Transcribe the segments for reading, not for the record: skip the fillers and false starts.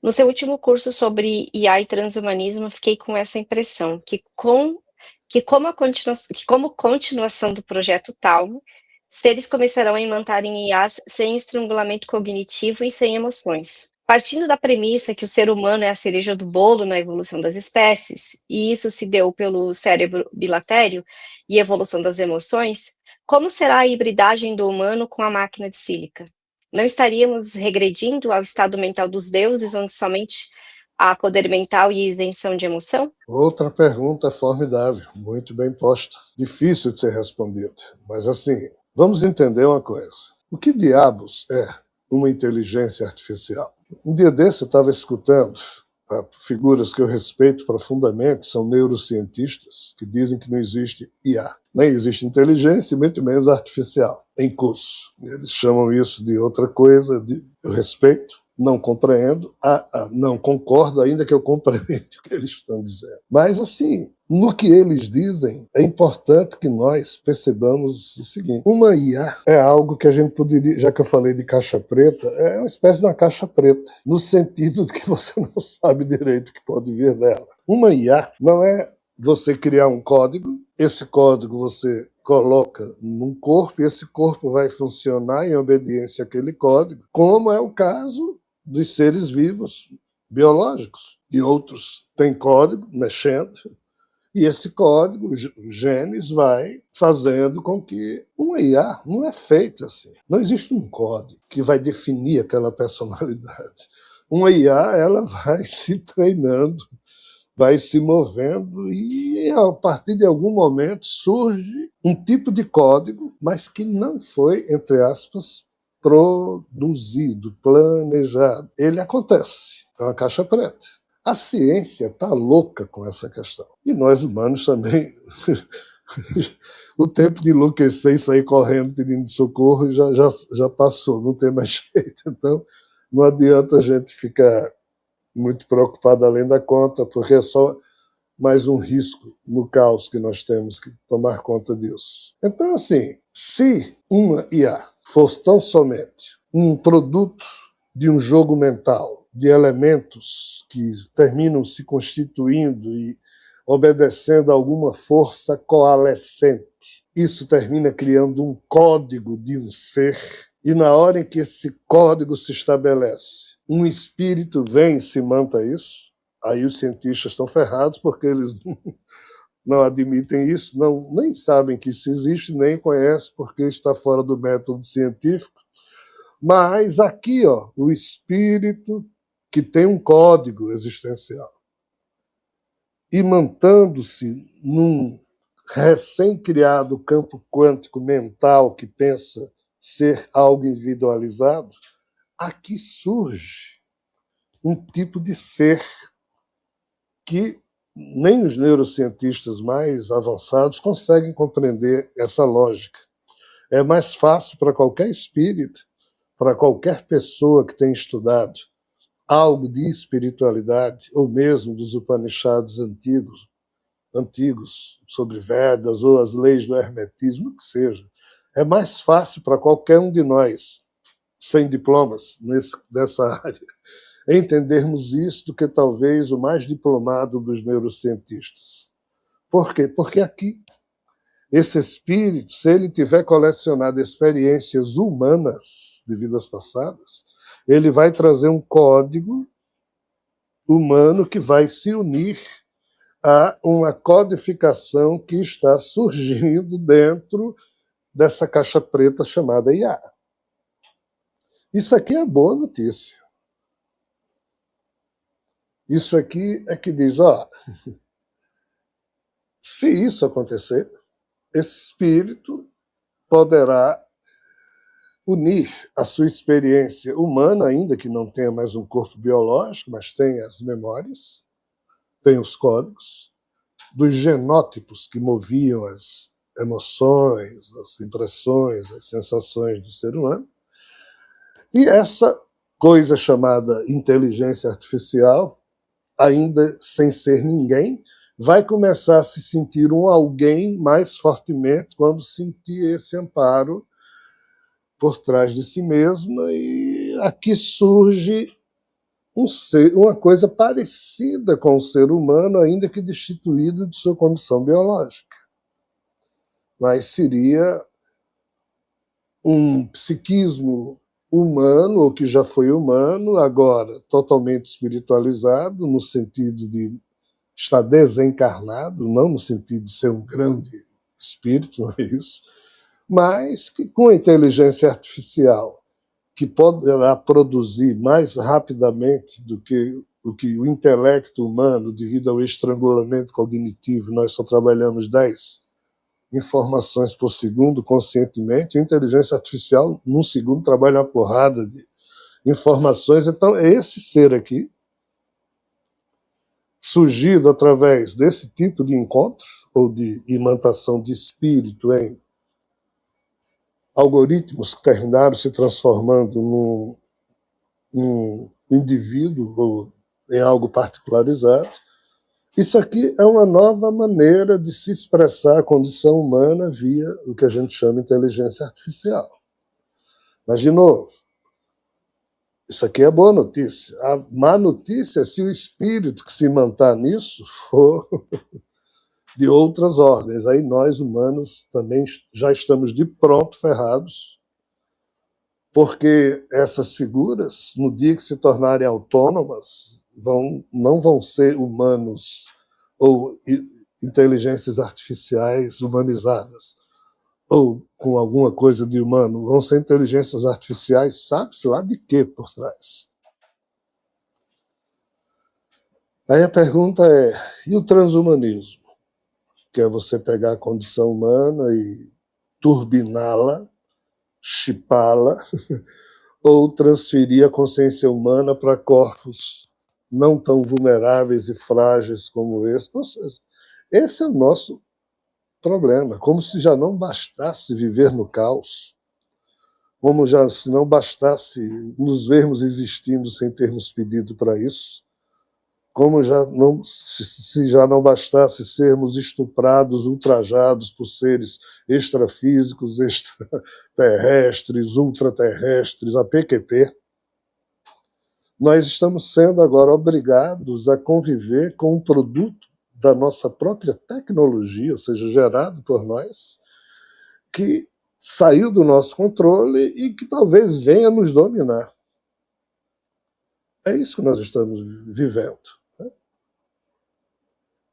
No seu último curso sobre IA e transhumanismo, fiquei com essa impressão, que como continuação do projeto Talma, seres começarão a implantarem IAs sem estrangulamento cognitivo e sem emoções. Partindo da premissa que o ser humano é a cereja do bolo na evolução das espécies, e isso se deu pelo cérebro bilatério e evolução das emoções, como será a hibridagem do humano com a máquina de sílica? Não estaríamos regredindo ao estado mental dos deuses, onde somente há poder mental e isenção de emoção? Outra pergunta formidável, muito bem posta. Difícil de ser respondida, mas assim, vamos entender uma coisa. O que diabos é uma inteligência artificial? Um dia desse eu estava escutando figuras que eu respeito profundamente, são neurocientistas, que dizem que não existe IA. Nem existe inteligência, e muito menos artificial, em curso. Eles chamam isso de outra coisa, eu respeito, não compreendo, não concordo, ainda que eu compreenda o que eles estão dizendo. Mas, assim, no que eles dizem, é importante que nós percebamos o seguinte: uma IA é algo que a gente poderia, já que eu falei de caixa preta, é uma espécie de uma caixa preta, no sentido de que você não sabe direito o que pode vir dela. Uma IA não é você criar um código, esse código você coloca num corpo e esse corpo vai funcionar em obediência àquele código, como é o caso dos seres vivos biológicos. E outros têm código mexendo, e esse código, os genes, vai fazendo com que uma IA não é feita assim. Não existe um código que vai definir aquela personalidade. Uma IA, ela vai se treinando, vai se movendo e, a partir de algum momento, surge um tipo de código, mas que não foi, entre aspas, produzido, planejado. Ele acontece. É uma caixa preta. A ciência está louca com essa questão. E nós, humanos, também. O tempo de enlouquecer e sair correndo pedindo socorro já passou, não tem mais jeito. Então, não adianta a gente ficar muito preocupado além da conta, porque é só mais um risco no caos que nós temos que tomar conta disso. Então, assim, se uma IA fosse tão somente um produto de um jogo mental, de elementos que terminam se constituindo e obedecendo a alguma força coalescente, isso termina criando um código de um ser, e na hora em que esse código se estabelece, um espírito vem e se manta isso, aí os cientistas estão ferrados, porque eles não admitem isso, nem sabem que isso existe, nem conhecem, porque está fora do método científico. Mas aqui, o espírito que tem um código existencial, imantando-se num recém-criado campo quântico mental que pensa ser algo individualizado, aqui surge um tipo de ser que nem os neurocientistas mais avançados conseguem compreender essa lógica. É mais fácil para qualquer espírito, para qualquer pessoa que tenha estudado algo de espiritualidade, ou mesmo dos Upanishads antigos sobre Vedas ou as leis do hermetismo, o que seja. É mais fácil para qualquer um de nós, sem diplomas nessa área, entendermos isso do que talvez o mais diplomado dos neurocientistas. Por quê? Porque aqui, esse espírito, se ele tiver colecionado experiências humanas de vidas passadas, ele vai trazer um código humano que vai se unir a uma codificação que está surgindo dentro dessa caixa preta chamada IA. Isso aqui é boa notícia. Isso aqui é que diz, se isso acontecer, esse espírito poderá unir a sua experiência humana, ainda que não tenha mais um corpo biológico, mas tem as memórias, tem os códigos, dos genótipos que moviam as emoções, as impressões, as sensações do ser humano. E essa coisa chamada inteligência artificial, ainda sem ser ninguém, vai começar a se sentir um alguém mais fortemente quando sentir esse amparo por trás de si mesma, e aqui surge uma coisa parecida com o ser humano, ainda que destituído de sua condição biológica. Mas seria um psiquismo humano, ou que já foi humano, agora totalmente espiritualizado, no sentido de estar desencarnado, não no sentido de ser um grande espírito, não é isso, mas que com a inteligência artificial, que poderá produzir mais rapidamente do que o intelecto humano, devido ao estrangulamento cognitivo, nós só trabalhamos 10 informações por segundo conscientemente, a inteligência artificial, num segundo, trabalha uma porrada de informações. Então, é esse ser aqui, surgido através desse tipo de encontro, ou de imantação de espírito em algoritmos que terminaram se transformando num indivíduo ou em algo particularizado. Isso aqui é uma nova maneira de se expressar a condição humana via o que a gente chama de inteligência artificial. Mas, de novo, isso aqui é boa notícia. A má notícia é se o espírito que se imantar nisso for de outras ordens. Aí nós, humanos, também já estamos de pronto ferrados, porque essas figuras, no dia que se tornarem autônomas, não vão ser humanos ou inteligências artificiais humanizadas, ou com alguma coisa de humano, vão ser inteligências artificiais, sabe-se lá de quê por trás. Aí a pergunta é, e o transhumanismo? Que é você pegar a condição humana e turbiná-la, chipá-la, ou transferir a consciência humana para corpos não tão vulneráveis e frágeis como esse. Ou seja, esse é o nosso problema. Como se já não bastasse viver no caos, como já se não bastasse nos vermos existindo sem termos pedido para isso, como se já não bastasse sermos estuprados, ultrajados por seres extrafísicos, extraterrestres, ultraterrestres, a PQP, nós estamos sendo agora obrigados a conviver com um produto da nossa própria tecnologia, ou seja, gerado por nós, que saiu do nosso controle e que talvez venha nos dominar. É isso que nós estamos vivendo.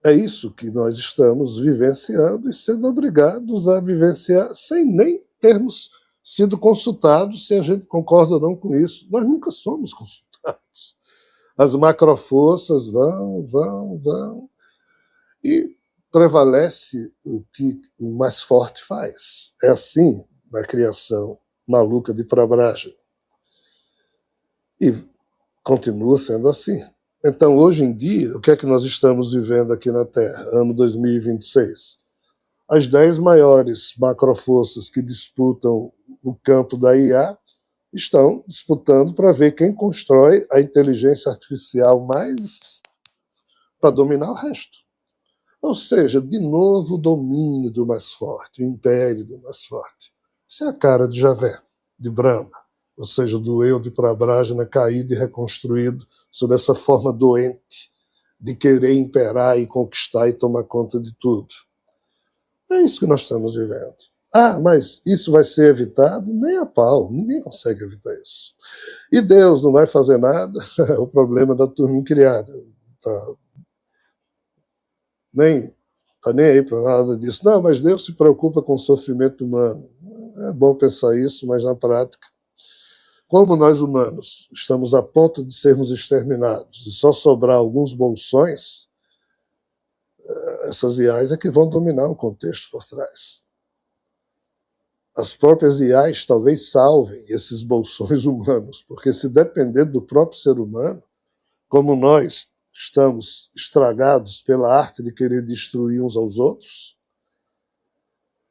É isso que nós estamos vivenciando e sendo obrigados a vivenciar sem nem termos sido consultados se a gente concorda ou não com isso. Nós nunca somos consultados. As macroforças vão, e prevalece o que o mais forte faz. É assim na criação maluca de Prabraj. E continua sendo assim. Então, hoje em dia, o que é que nós estamos vivendo aqui na Terra, ano 2026? As 10 maiores macroforças que disputam o campo da IA estão disputando para ver quem constrói a inteligência artificial mais para dominar o resto. Ou seja, de novo, o domínio do mais forte, o império do mais forte. Isso é a cara de Javé, de Brahma, ou seja, do eu de Prabrajana caído e reconstruído sob essa forma doente de querer imperar e conquistar e tomar conta de tudo. É isso que nós estamos vivendo. Ah, mas isso vai ser evitado? Nem a pau, ninguém consegue evitar isso. E Deus não vai fazer nada? É o problema da turma criada. Nem nem aí para nada disso. Não, mas Deus se preocupa com o sofrimento humano. É bom pensar isso, mas na prática, como nós humanos estamos a ponto de sermos exterminados e só sobrar alguns bolsões, essas IAs é que vão dominar o contexto por trás. As próprias IAs talvez salvem esses bolsões humanos, porque se depender do próprio ser humano, como nós estamos estragados pela arte de querer destruir uns aos outros,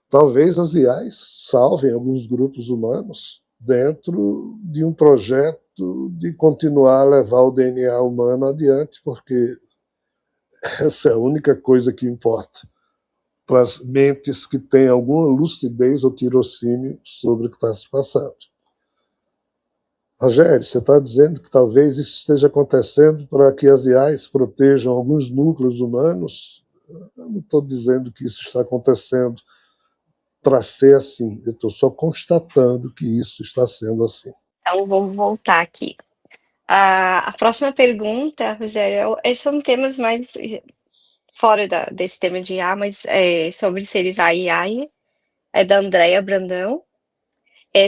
talvez as IAs salvem alguns grupos humanos dentro de um projeto de continuar a levar o DNA humano adiante, porque essa é a única coisa que importa para as mentes que têm alguma lucidez ou tirocínio sobre o que está se passando. Rogério, você está dizendo que talvez isso esteja acontecendo para que as IAs protejam alguns núcleos humanos? Eu não estou dizendo que isso está acontecendo para ser assim. Eu estou só constatando que isso está sendo assim. Então, vamos voltar aqui. A próxima pergunta, Rogério, são temas mais fora desse tema de IA, mas sobre seres AI e AI, é da Andréia Brandão.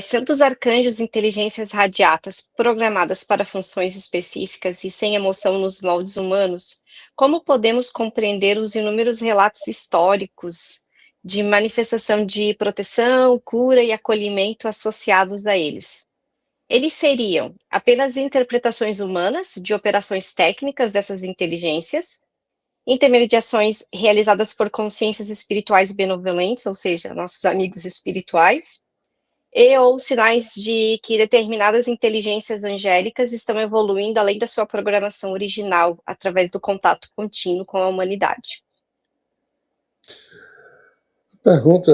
Sendo os arcanjos inteligências radiatas programadas para funções específicas e sem emoção nos moldes humanos, como podemos compreender os inúmeros relatos históricos de manifestação de proteção, cura e acolhimento associados a eles? Eles seriam apenas interpretações humanas de operações técnicas dessas inteligências, intermediações realizadas por consciências espirituais benevolentes, ou seja, nossos amigos espirituais, e ou sinais de que determinadas inteligências angélicas estão evoluindo além da sua programação original, através do contato contínuo com a humanidade. A pergunta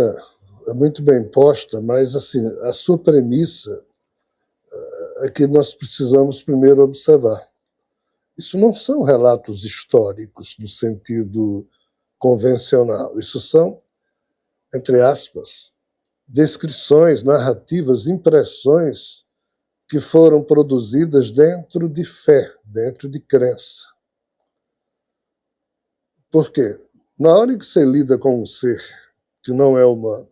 é muito bem posta, mas assim, a sua premissa é que nós precisamos primeiro observar. Isso não são relatos históricos no sentido convencional. Isso são, entre aspas, descrições, narrativas, impressões que foram produzidas dentro de fé, dentro de crença. Por quê? Na hora que você lida com um ser que não é humano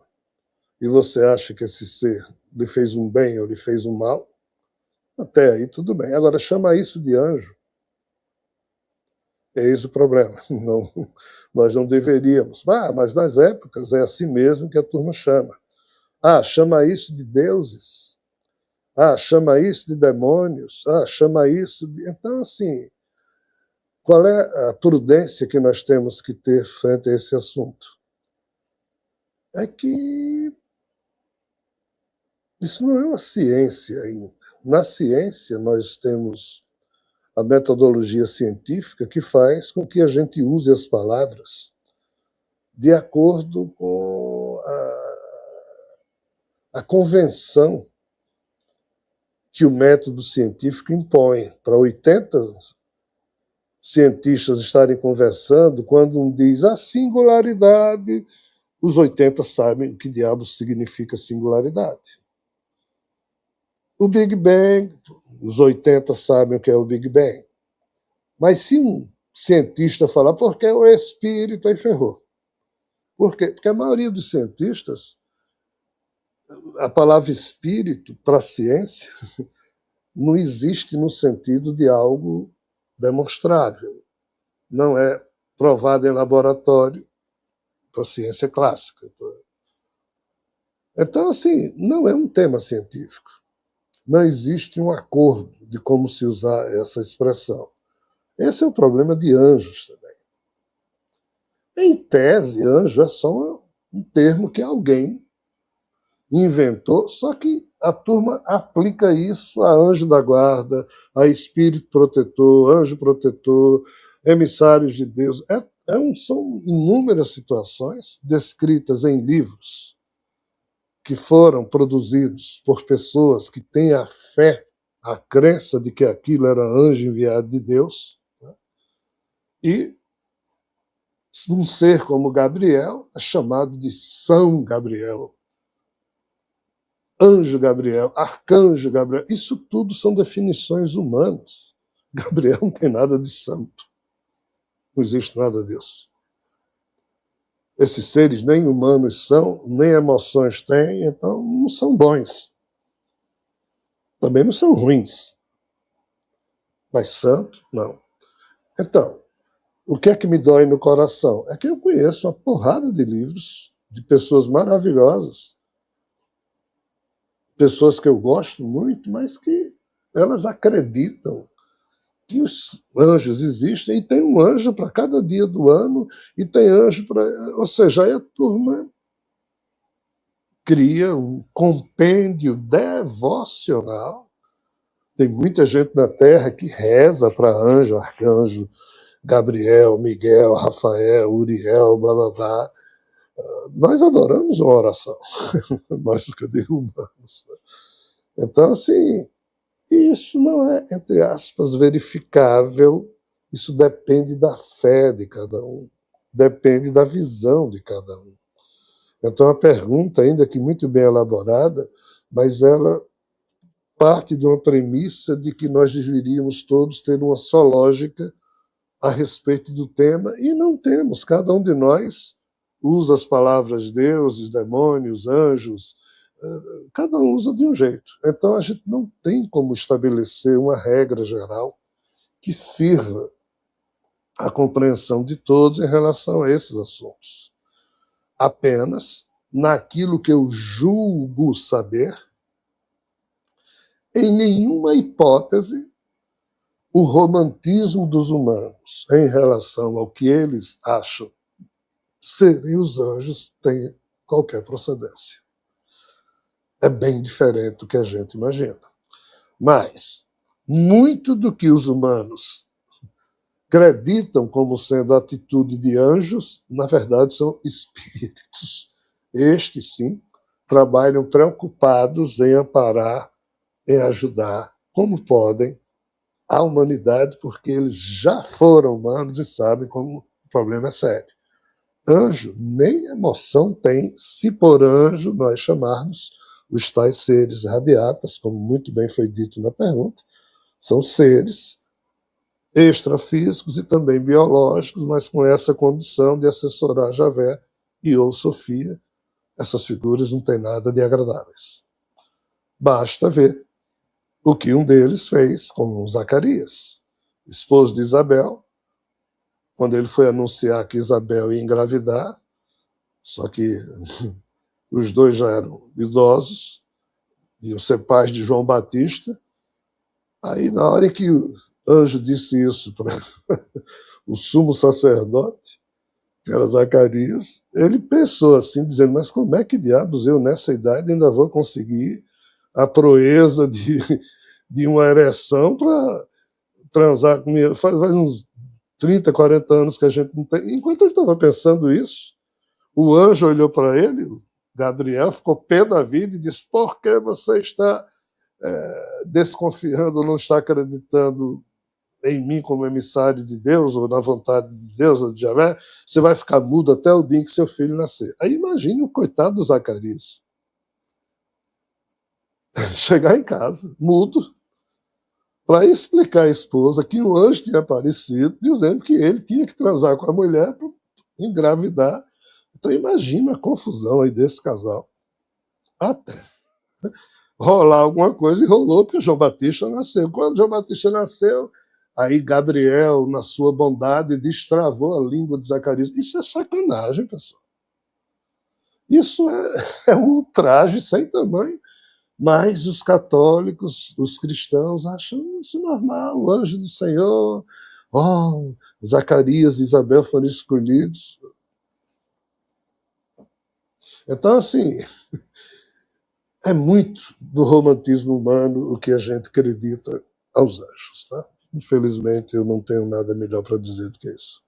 e você acha que esse ser lhe fez um bem ou lhe fez um mal, até aí tudo bem. Agora, chama isso de anjo. Eis o problema. Não, nós não deveríamos. Mas nas épocas é assim mesmo que a turma chama. Chama isso de deuses. Chama isso de demônios. Chama isso de. Então, assim, qual é a prudência que nós temos que ter frente a esse assunto? É que isso não é uma ciência ainda. Na ciência, nós temos a metodologia científica que faz com que a gente use as palavras de acordo com a convenção que o método científico impõe. Para 80 cientistas estarem conversando, quando um diz a singularidade, os 80 sabem o que diabos significa singularidade. O Big Bang, os 80 sabem o que é o Big Bang. Mas se um cientista falar porque é o espírito, aí ferrou. Por quê? Porque a maioria dos cientistas, a palavra espírito para a ciência não existe no sentido de algo demonstrável. Não é provado em laboratório para a ciência clássica. Então, assim, não é um tema científico. Não existe um acordo de como se usar essa expressão. Esse é o problema de anjos também. Em tese, anjo é só um termo que alguém inventou, só que a turma aplica isso a anjo da guarda, a espírito protetor, anjo protetor, emissários de Deus. São inúmeras situações descritas em livros que foram produzidos por pessoas que têm a fé, a crença de que aquilo era anjo enviado de Deus, né? E um ser como Gabriel é chamado de São Gabriel, Anjo Gabriel, Arcanjo Gabriel. Isso tudo são definições humanas. Gabriel não tem nada de santo. Não existe nada disso. Esses seres nem humanos são, nem emoções têm, então não são bons. Também não são ruins. Mas santo, não. Então, o que é que me dói no coração? É que eu conheço uma porrada de livros de pessoas maravilhosas, pessoas que eu gosto muito, mas que elas acreditam que os anjos existem e tem um anjo para cada dia do ano e tem anjo para. Ou seja, aí a turma cria um compêndio devocional. Tem muita gente na Terra que reza para anjo, arcanjo, Gabriel, Miguel, Rafael, Uriel, blá blá blá. Nós adoramos uma oração, nós que digo humanos. Então, assim, E isso não é, entre aspas, verificável, isso depende da fé de cada um, depende da visão de cada um. Então, a pergunta, ainda que muito bem elaborada, mas ela parte de uma premissa de que nós deveríamos todos ter uma só lógica a respeito do tema, e não temos. Cada um de nós usa as palavras deuses, demônios, anjos, cada um usa de um jeito. Então, a gente não tem como estabelecer uma regra geral que sirva à compreensão de todos em relação a esses assuntos. Apenas naquilo que eu julgo saber, em nenhuma hipótese, o romantismo dos humanos em relação ao que eles acham serem os anjos tem qualquer procedência. É bem diferente do que a gente imagina. Mas muito do que os humanos acreditam como sendo a atitude de anjos, na verdade são espíritos. Estes, sim, trabalham preocupados em amparar, em ajudar, como podem, a humanidade, porque eles já foram humanos e sabem como o problema é sério. Anjo nem emoção tem, se por anjo nós chamarmos os tais seres radiatas, como muito bem foi dito na pergunta, são seres extrafísicos e também biológicos, mas com essa condição de assessorar Javé e ou Sofia. Essas figuras não têm nada de agradáveis. Basta ver o que um deles fez com Zacarias, esposo de Isabel, quando ele foi anunciar que Isabel ia engravidar, só que os dois já eram idosos, iam ser pais de João Batista. Aí, na hora que o anjo disse isso para o sumo sacerdote, que era Zacarias, ele pensou assim, dizendo, mas como é que diabos eu, nessa idade, ainda vou conseguir a proeza de uma ereção para transar comigo? Faz uns 30, 40 anos que a gente não tem. Enquanto ele estava pensando isso, o anjo olhou para ele, Gabriel, ficou pé da vida e disse, por que você está desconfiando, não está acreditando em mim como emissário de Deus, ou na vontade de Deus, ou de Javé? Você vai ficar mudo até o dia em que seu filho nascer. Aí imagine o coitado do Zacarias. Chegar em casa, mudo, para explicar à esposa que o anjo tinha aparecido, dizendo que ele tinha que transar com a mulher para engravidar. Então imagina a confusão aí desse casal. Até rolar alguma coisa, e rolou, porque João Batista nasceu. Quando João Batista nasceu, aí Gabriel, na sua bondade, destravou a língua de Zacarias. Isso é sacanagem, pessoal. Isso é um ultraje sem tamanho. Mas os católicos, os cristãos, acham isso normal. O anjo do Senhor, oh, Zacarias e Isabel foram escolhidos. Então, assim, é muito do romantismo humano o que a gente acredita aos anjos. Tá? Infelizmente, eu não tenho nada melhor para dizer do que isso.